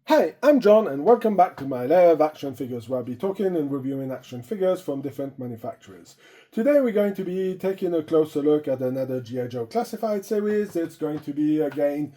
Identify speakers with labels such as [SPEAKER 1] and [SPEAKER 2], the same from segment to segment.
[SPEAKER 1] Hi, I'm John and welcome back to my Lair of Action Figures, where I'll be talking and reviewing action figures from different manufacturers. Today we're going to be taking a closer look at another G.I. Joe Classified series. It's going to be again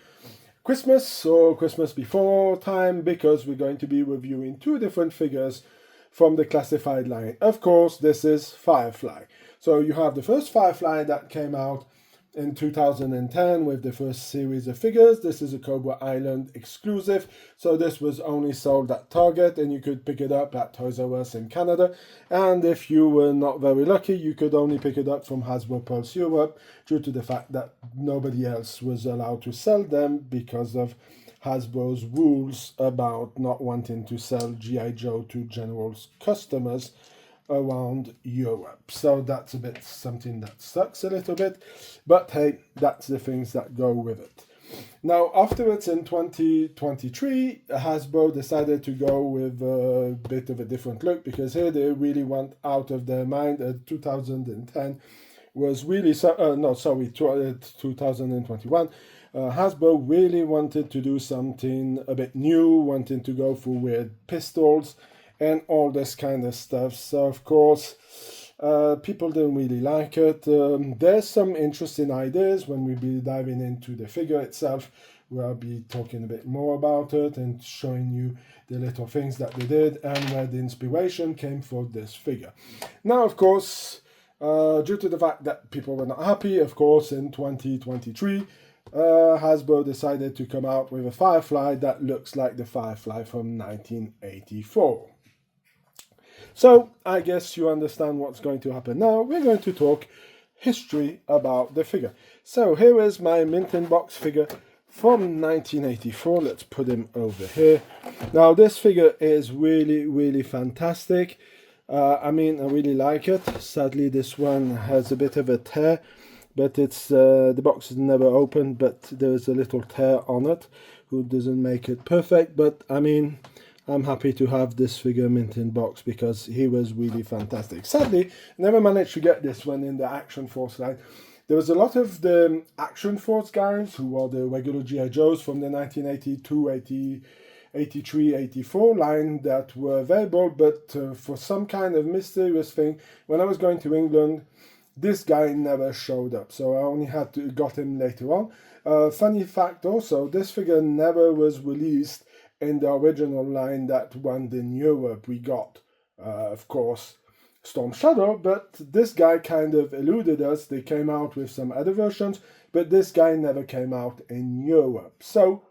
[SPEAKER 1] Christmas or Christmas before time, because we're going to be reviewing two different figures from the Classified line. Of course, this is Firefly. So you have the first Firefly that came out in 2010 with the first series of figures. This is a Cobra Island exclusive, so this was only sold at Target and you could pick it up at Toys R Us in Canada, and if you were not very lucky you could only pick it up from Hasbro Pulse Europe, due to the fact that nobody else was allowed to sell them because of Hasbro's rules about not wanting to sell G.I. Joe to general customers around Europe. So that's a bit something that sucks a little bit, but hey, that's the things that go with it. Now afterwards in 2023, Hasbro decided to go with a bit of a different look, because here they really went out of their mind. 2010 was really 2021. Hasbro really wanted to do something a bit new, wanting to go for weird pistols and all this kind of stuff. So of course, people didn't really like it. There's some interesting ideas. When we be diving into the figure itself, we'll be talking a bit more about it and showing you the little things that they did and where the inspiration came for this figure. Now, of course, due to the fact that people were not happy, of course, in 2023, Hasbro decided to come out with a Firefly that looks like the Firefly from 1984. So I guess you understand what's going to happen now. We're going to talk history about the figure. So here is my mint in box figure from 1984. Let's put him over here. Now this figure is really fantastic. I really like it. Sadly, this one has a bit of a tear, but it's the box is never opened, but there's a little tear on it, who doesn't make it perfect. But I'm happy to have this figure mint in box because he was really fantastic. Sadly, never managed to get this one in the Action Force line. There was a lot of the Action Force guys who are the regular G.I. Joes from the 1982, 83, 84 line that were available, but for some kind of mysterious thing, when I was going to England, this guy never showed up, so I only got him later on. Funny fact also, this figure never was released in the original line that went in Europe. We got, of course, Storm Shadow, but this guy kind of eluded us. They came out with some other versions, but this guy never came out in Europe. So,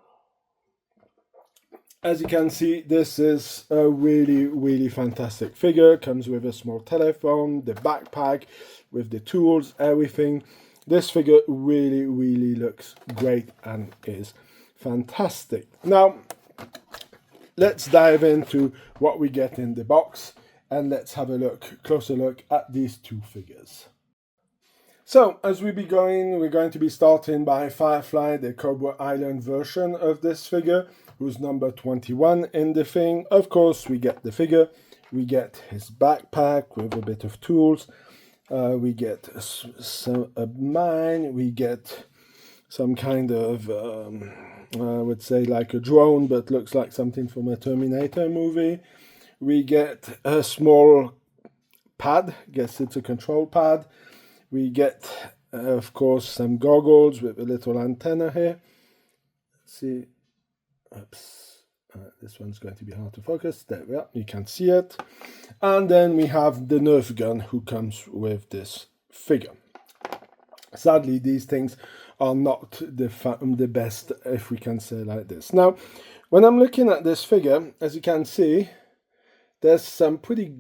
[SPEAKER 1] as you can see, this is a really fantastic figure. Comes with a small telephone, the backpack, with the tools, everything. This figure really looks great and is fantastic. Now, let's dive into what we get in the box and let's have a closer look at these two figures. So, as we're going to be starting by Firefly, the Cobra Island version of this figure, who's number 21 in the thing. Of course, we get the figure, we get his backpack with a bit of tools, we get a mine, we get some kind of, I would say like a drone, but looks like something from a Terminator movie. We get a small pad, guess it's a control pad. We get, of course, some goggles with a little antenna here. Let's see, oops, this one's going to be hard to focus. There we are, you can see it. And then we have the Nerf gun who comes with this figure. Sadly, these things are not the best, if we can say like this. Now, when I'm looking at this figure, as you can see, there's some pretty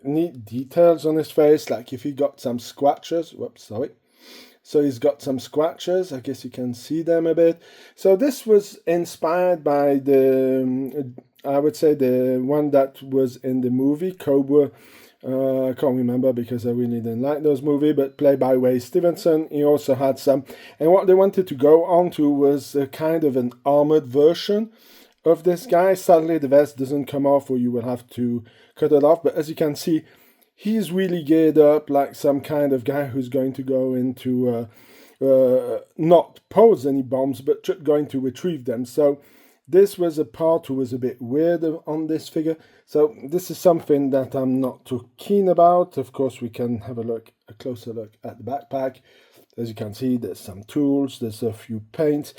[SPEAKER 1] neat details on his face, like if he got some scratches. Whoops, sorry. So he's got some scratches. I guess you can see them a bit. So this was inspired by the, I would say, the one that was in the movie Cobra. I can't remember because I really didn't like those movies, but played by Ray Stevenson. He also had some, and what they wanted to go on to was a kind of an armored version of this guy. Sadly, the vest doesn't come off, or you will have to cut it off, but as you can see, he's really geared up like some kind of guy who's going to go into not pose any bombs, but going to retrieve them. So This was a part who was a bit weird on this figure, so this is something that I'm not too keen about. Of course, we can have a closer look at the backpack. As you can see, there's some tools, there's a few paints.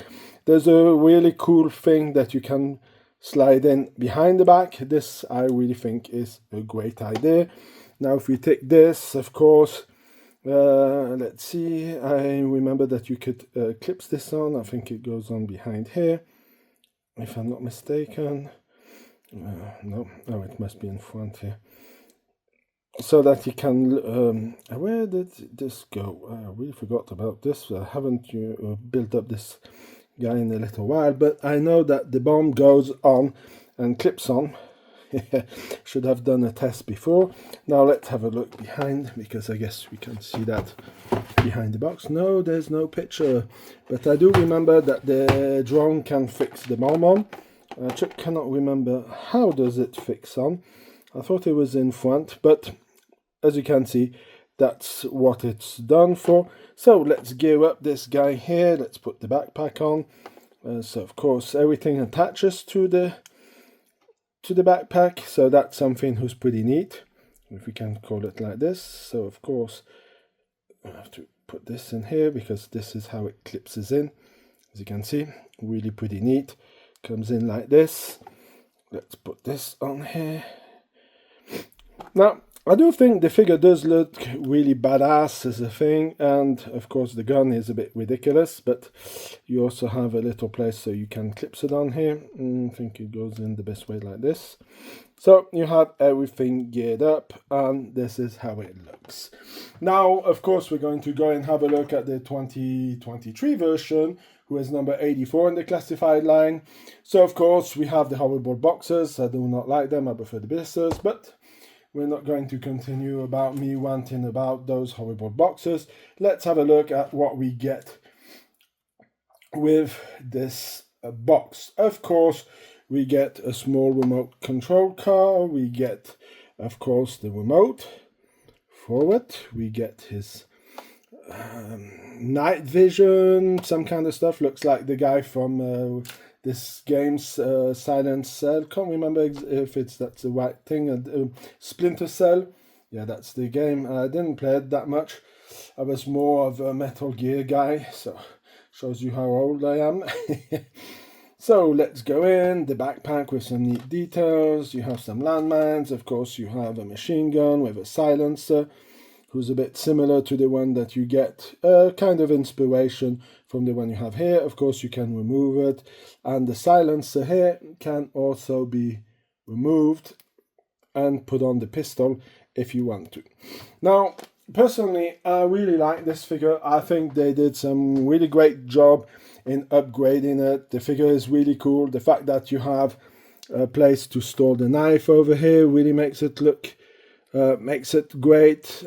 [SPEAKER 1] There's a really cool thing that you can slide in behind the back. This I really think is a great idea. Now if we take this, of course, let's see, I remember that you could clip this on. I think it goes on behind here, if I'm not mistaken. No, it must be in front here. So that you can, where did this go? I really forgot about this. I haven't built up this guy in a little while, but I know that the bomb goes on and clips on. Should have done a test before. Now let's have a look behind, because I guess we can see that behind the box. No, there's no picture, but I do remember that the drone can fix the bomb on. I just cannot remember how does it fix on. I thought it was in front, but as you can see, that's what it's done for. So let's gear up this guy here. Let's put the backpack on. So of course everything attaches to the backpack, so that's something who's pretty neat, if we can call it like this. So of course I have to put this in here because this is how it clips in. As you can see, really pretty neat. Comes in like this. Let's put this on here. Now I do think the figure does look really badass as a thing, and of course the gun is a bit ridiculous, but you also have a little place so you can clip it on here. I think it goes in the best way like this. So you have everything geared up, and this is how it looks. Now of course we're going to go and have a look at the 2023 version, who is number 84 in the classified line. So of course we have the hoverboard boxes. I do not like them, I prefer the blisters, but we're not going to continue about me ranting about those hoverboard boxes. Let's have a look at what we get with this box. Of course, we get a small remote control car. We get, of course, the remote forward. We get his night vision, some kind of stuff. Looks like the guy from this game's Silent Cell. Can't remember if that's the right thing. Splinter Cell. Yeah, that's the game. I didn't play it that much. I was more of a Metal Gear guy, so shows you how old I am. So let's go in. The backpack with some neat details. You have some landmines. Of course, you have a machine gun with a silencer, who's a bit similar to the one that you get, kind of inspiration from the one you have here. Of course, you can remove it, and the silencer here can also be removed and put on the pistol if you want to. Now, personally, I really like this figure. I think they did some really great job in upgrading it. The figure is really cool. The fact that you have a place to store the knife over here really makes it look makes it great,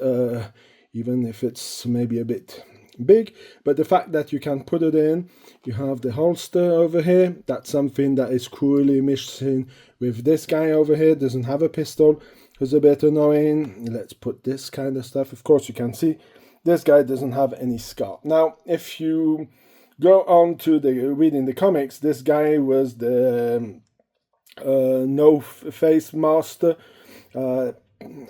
[SPEAKER 1] even if it's maybe a bit big. But the fact that you can put it in, you have the holster over here. That's something that is cruelly missing with this guy over here. Doesn't have a pistol, who's a bit annoying. Let's put this kind of stuff. Of course, you can see this guy doesn't have any scar. Now, if you go on to reading the comics, this guy was the no-face master.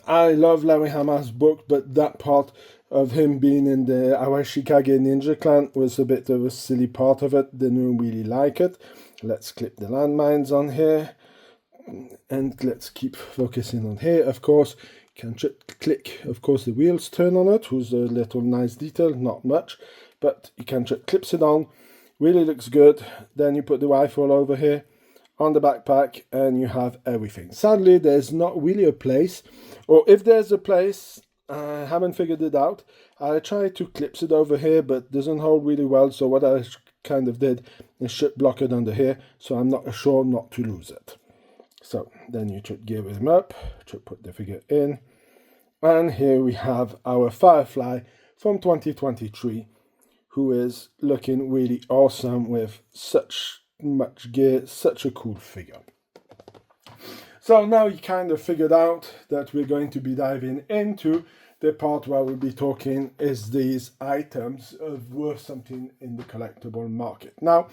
[SPEAKER 1] I love Larry Hama's book, but that part of him being in the Arashikage Ninja Clan was a bit of a silly part of it. Didn't really like it. Let's clip the landmines on here, and let's keep focusing on here. Of course, you can click. Of course, the wheels turn on it, who's a little nice detail, not much, but you can clip it on. Really looks good. Then you put the rifle over here on the backpack, and you have everything. Sadly, there's not really a place, or if there's a place, I haven't figured it out. I tried to clip it over here, but doesn't hold really well, so what I kind of did is should block it under here, so I'm not sure not to lose it. So then you should gear him up, should put the figure in, and here we have our Firefly from 2023, who is looking really awesome with such much gear, such a cool figure. So now you kind of figured out that we're going to be diving into the part where we'll be talking is these items of worth something in the collectible market. Now,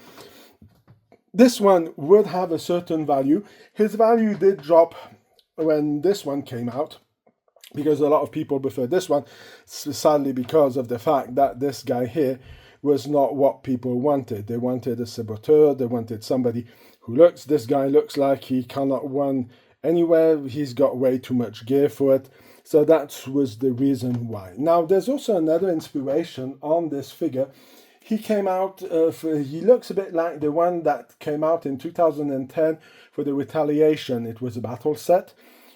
[SPEAKER 1] this one would have a certain value. His value did drop when this one came out, because a lot of people prefer this one, sadly, because of the fact that this guy here was not what people wanted. They wanted a saboteur, they wanted somebody who looks, this guy looks like he cannot run anywhere, he's got way too much gear for it. So that was the reason why. Now, there's also another inspiration on this figure. He came out, he looks a bit like the one that came out in 2010 for the Retaliation. It was a battle set,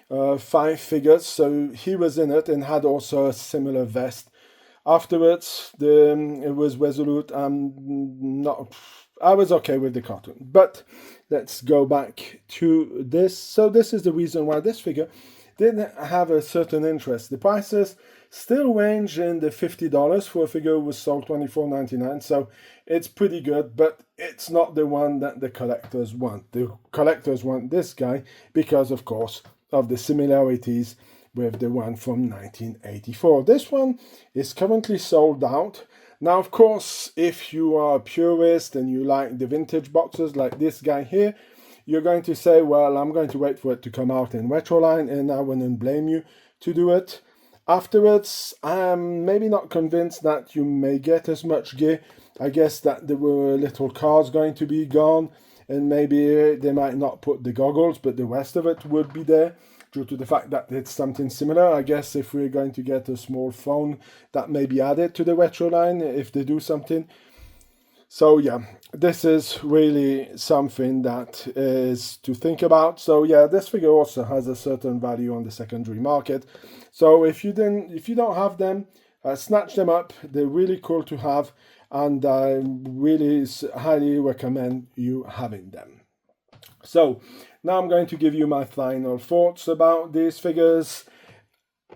[SPEAKER 1] 5 figures, so he was in it and had also a similar vest. Afterwards, it was Resolute. I was okay with the cartoon, but let's go back to this. So this is the reason why this figure didn't have a certain interest. The prices still range in the $50 for a figure was sold $24.99, so it's pretty good, but it's not the one that the collectors want. The collectors want this guy because, of course, of the similarities with the one from 1984. This one is currently sold out. Now, of course, if you are a purist and you like the vintage boxes like this guy here, you're going to say, well, I'm going to wait for it to come out in Retroline, and I wouldn't blame you to do it. Afterwards, I'm maybe not convinced that you may get as much gear. I guess that there were little cars going to be gone, and maybe they might not put the goggles, but the rest of it would be there, due to the fact that it's something similar. I guess if we're going to get a small phone, that may be added to the retro line if they do something. So yeah, this is really something that is to think about. So yeah, this figure also has a certain value on the secondary market. So if you don't have them, snatch them up. They're really cool to have, and I really highly recommend you having them. So now I'm going to give you my final thoughts about these figures,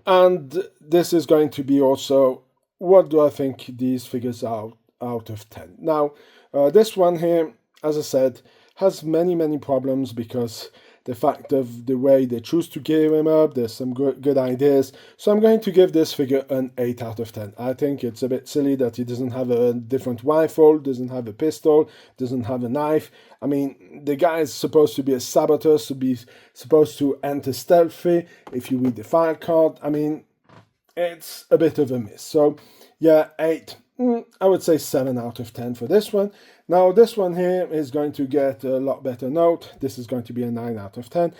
[SPEAKER 1] and this is going to be also what do I think these figures are out of 10. Now, this one here, as I said, has many problems because the fact of the way they choose to gear him up, there's some good ideas. So I'm going to give this figure an 8 out of 10. I think it's a bit silly that he doesn't have a different rifle, doesn't have a pistol, doesn't have a knife. I mean, the guy is supposed to be a saboteur, supposed to enter stealthy. If you read the file card, I mean, it's a bit of a miss. So yeah, 8. I would say 7 out of 10 for this one. Now, this one here is going to get a lot better note. This is going to be a 9 out of 10.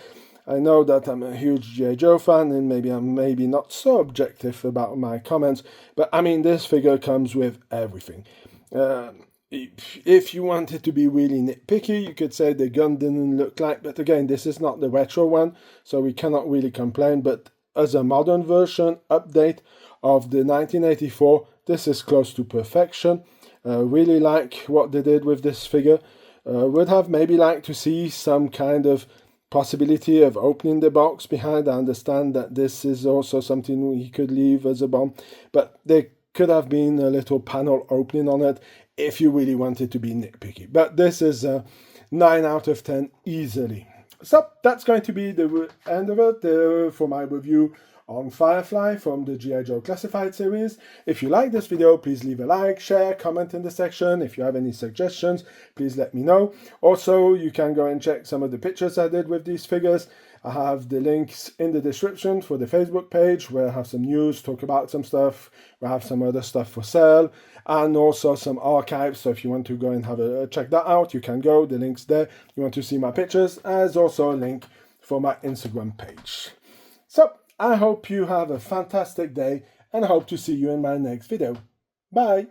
[SPEAKER 1] I know that I'm a huge G.I. Joe fan, and maybe I'm not so objective about my comments, but I mean, this figure comes with everything. If you wanted to be really nitpicky, you could say the gun didn't look like, but again, this is not the retro one, so we cannot really complain. But as a modern version update of the 1984, this is close to perfection. Really like what they did with this figure. Would have maybe liked to see some kind of possibility of opening the box behind. I understand that this is also something he could leave as a bomb, but there could have been a little panel opening on it if you really wanted to be nitpicky. But this is a 9 out of 10 easily. So that's going to be the end of it for my review on Firefly from the G.I. Joe Classified series. If you like this video, please leave a like, share, comment in the section. If you have any suggestions, please let me know. Also, you can go and check some of the pictures I did with these figures. I have the links in the description for the Facebook page, where I have some news, talk about some stuff, where I have some other stuff for sale, and also some archives. So if you want to go and have a check that out, you can go. The link's there. You want to see my pictures, there's also a link for my Instagram page. So I hope you have a fantastic day, and I hope to see you in my next video. Bye!